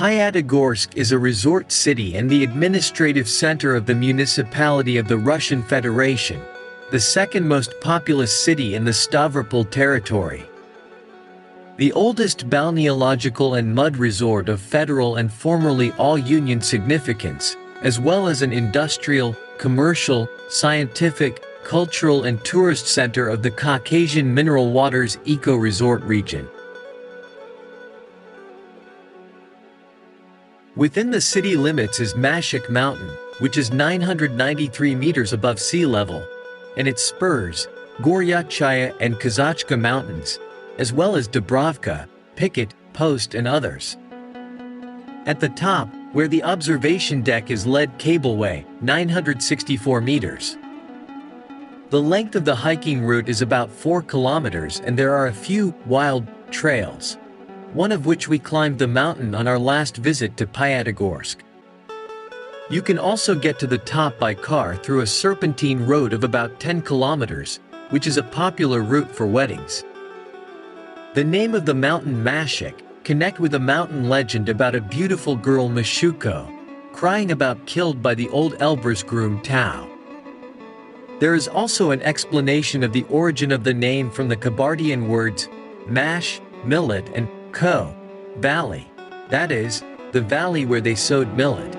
Pyatigorsk is a resort city and the administrative center of the municipality of the Russian Federation, the second most populous city in the Stavropol territory. The oldest balneological and mud resort of federal and formerly all-union significance, as well as an industrial, commercial, scientific, cultural and tourist center of the Caucasian mineral waters eco-resort region. Within the city limits is Mashuk Mountain, which is 993 meters above sea level, and its spurs, Goryachaya and Kazachka mountains, as well as Dubrovka, Picket, Post and others. At the top, where the observation deck is lead cableway, 964 meters. The length of the hiking route is about 4 kilometers and there are a few wild trails, one of which we climbed the mountain on our last visit to Pyatigorsk. You can also get to the top by car through a serpentine road of about 10 kilometers, which is a popular route for weddings. The name of the mountain Mashuk connect with a mountain legend about a beautiful girl Mashuko, crying about killed by the old Elbrus groom Tao. There is also an explanation of the origin of the name from the Kabardian words mash, millet and ko, valley, that is, the valley where they sowed millet.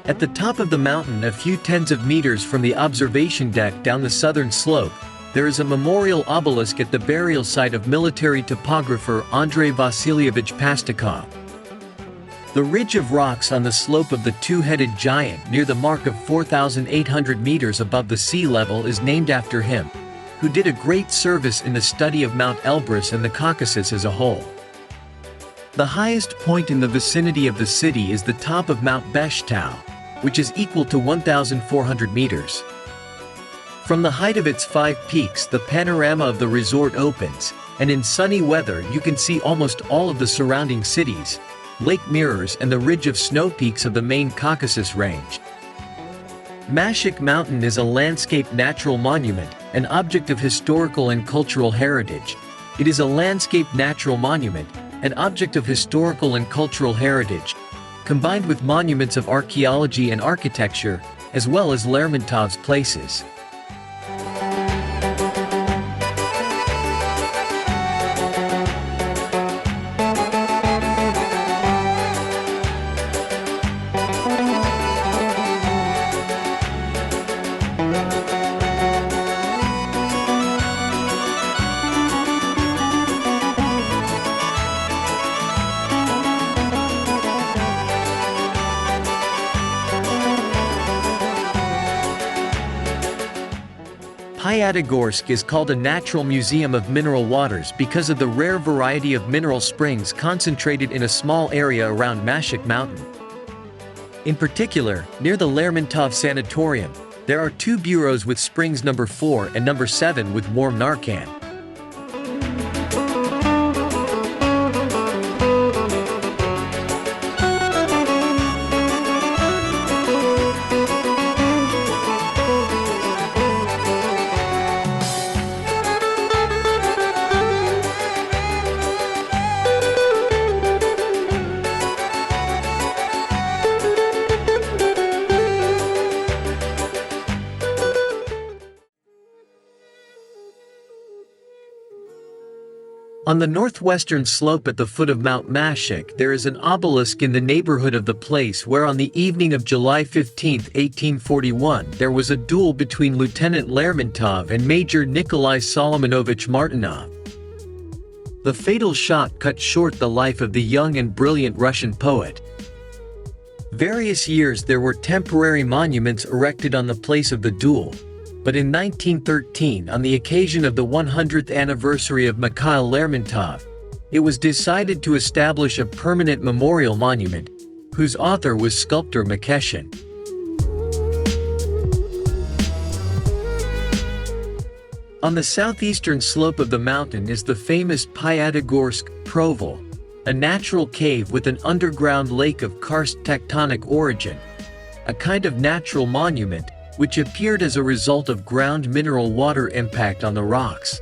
At the top of the mountain, a few tens of meters from the observation deck down the southern slope, there is a memorial obelisk at the burial site of military topographer Andrei Vasilyevich Pastakov. The ridge of rocks on the slope of the two-headed giant near the mark of 4,800 meters above the sea level is named after him, who did a great service in the study of Mount Elbrus and the Caucasus as a whole. The highest point in the vicinity of the city is the top of Mount Beshtau, which is equal to 1,400 meters. From the height of its 5 peaks, the panorama of the resort opens, and in sunny weather you can see almost all of the surrounding cities, lake mirrors and the ridge of snow peaks of the main Caucasus range. Mashuk Mountain is a landscape natural monument, an object of historical and cultural heritage. It is a landscape natural monument, an object of historical and cultural heritage, combined with monuments of archaeology and architecture, as well as Lermontov's places. Pyatigorsk is called a natural museum of mineral waters because of the rare variety of mineral springs concentrated in a small area around Mashuk Mountain. In particular, near the Lermontov Sanatorium, there are 2 bureaus with springs number 4 and number 7 with warm Narcan. On the northwestern slope at the foot of Mount Mashuk there is an obelisk in the neighborhood of the place where on the evening of July 15, 1841 there was a duel between Lieutenant Lermontov and Major Nikolai Solomonovich Martinov. The fatal shot cut short the life of the young and brilliant Russian poet. Various years there were temporary monuments erected on the place of the duel, but in 1913, on the occasion of the 100th anniversary of Mikhail Lermontov, it was decided to establish a permanent memorial monument, whose author was sculptor Mikeshin. On the southeastern slope of the mountain is the famous Pyatigorsk Proval, a natural cave with an underground lake of karst tectonic origin, a kind of natural monument, which appeared as a result of ground mineral water impact on the rocks.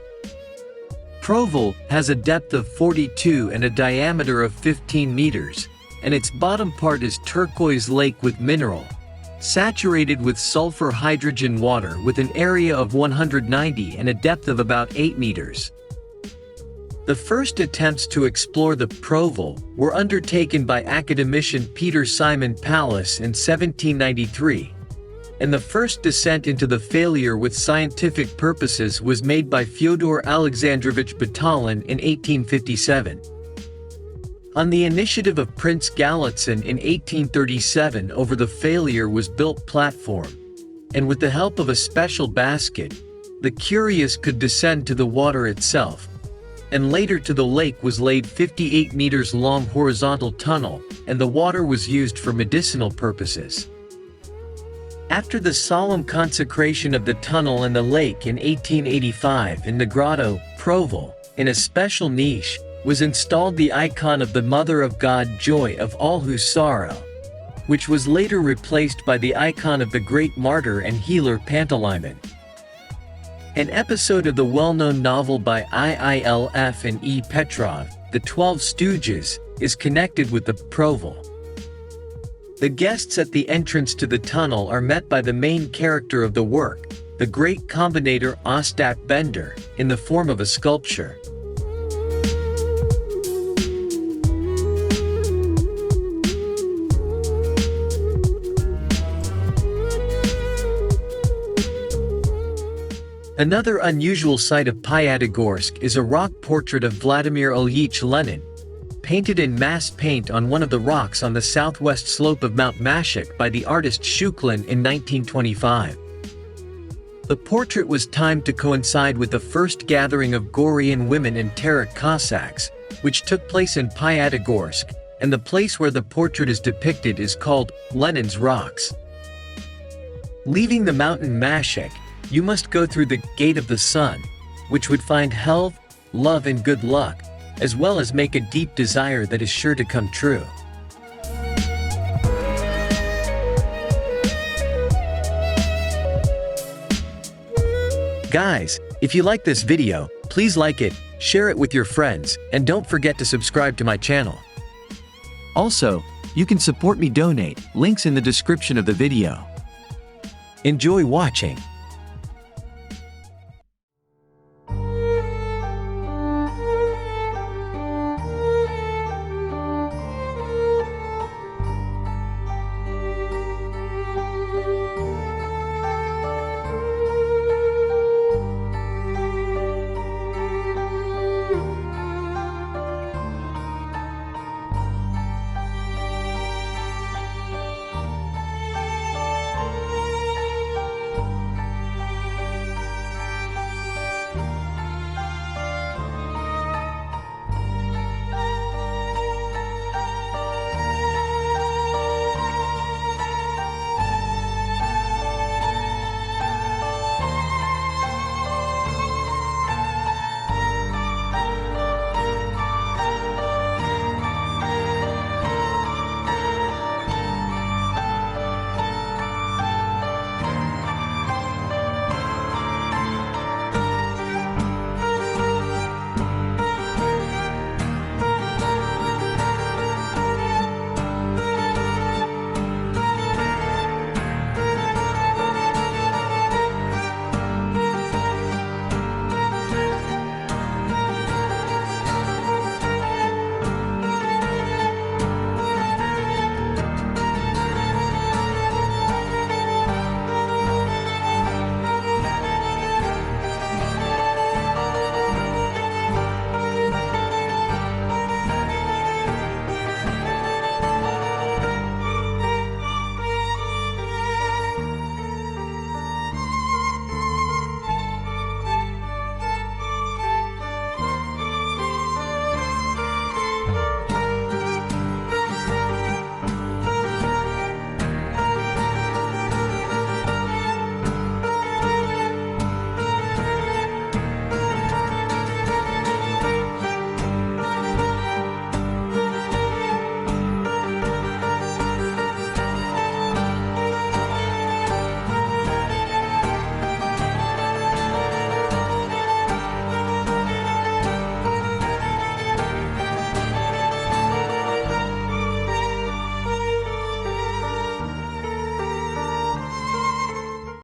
Proval has a depth of 42 and a diameter of 15 meters, and its bottom part is turquoise lake with mineral, saturated with sulfur hydrogen water with an area of 190 and a depth of about 8 meters. The first attempts to explore the Proval were undertaken by academician Peter Simon Pallas in 1793, and the first descent into the failure with scientific purposes was made by Fyodor Alexandrovich Batalin in 1857. On the initiative of Prince Galitzin in 1837 over the failure was built platform, and with the help of a special basket, the curious could descend to the water itself, and later to the lake was laid 58 meters long horizontal tunnel, and the water was used for medicinal purposes. After the solemn consecration of the tunnel and the lake in 1885 in the grotto, Proval, in a special niche, was installed the icon of the Mother of God Joy of all who sorrow, which was later replaced by the icon of the great martyr and healer Panteleimon. An episode of the well-known novel by IILF and E. Petrov, The 12 Stooges, is connected with the Proval. The guests at the entrance to the tunnel are met by the main character of the work, the great combinator Ostap Bender, in the form of a sculpture. Another unusual site of Pyatigorsk is a rock portrait of Vladimir Ilyich Lenin, painted in mass paint on one of the rocks on the southwest slope of Mount Mashuk by the artist Shuklin in 1925. The portrait was timed to coincide with the first gathering of Gorian women and Terek Cossacks, which took place in Pyatigorsk, and the place where the portrait is depicted is called Lenin's Rocks. Leaving the mountain Mashuk, you must go through the Gate of the Sun, which would find health, love and good luck, as well as make a deep desire that is sure to come true. Guys, if you like this video, please like it, share it with your friends, and don't forget to subscribe to my channel. Also, you can support me donate, links in the description of the video. Enjoy watching.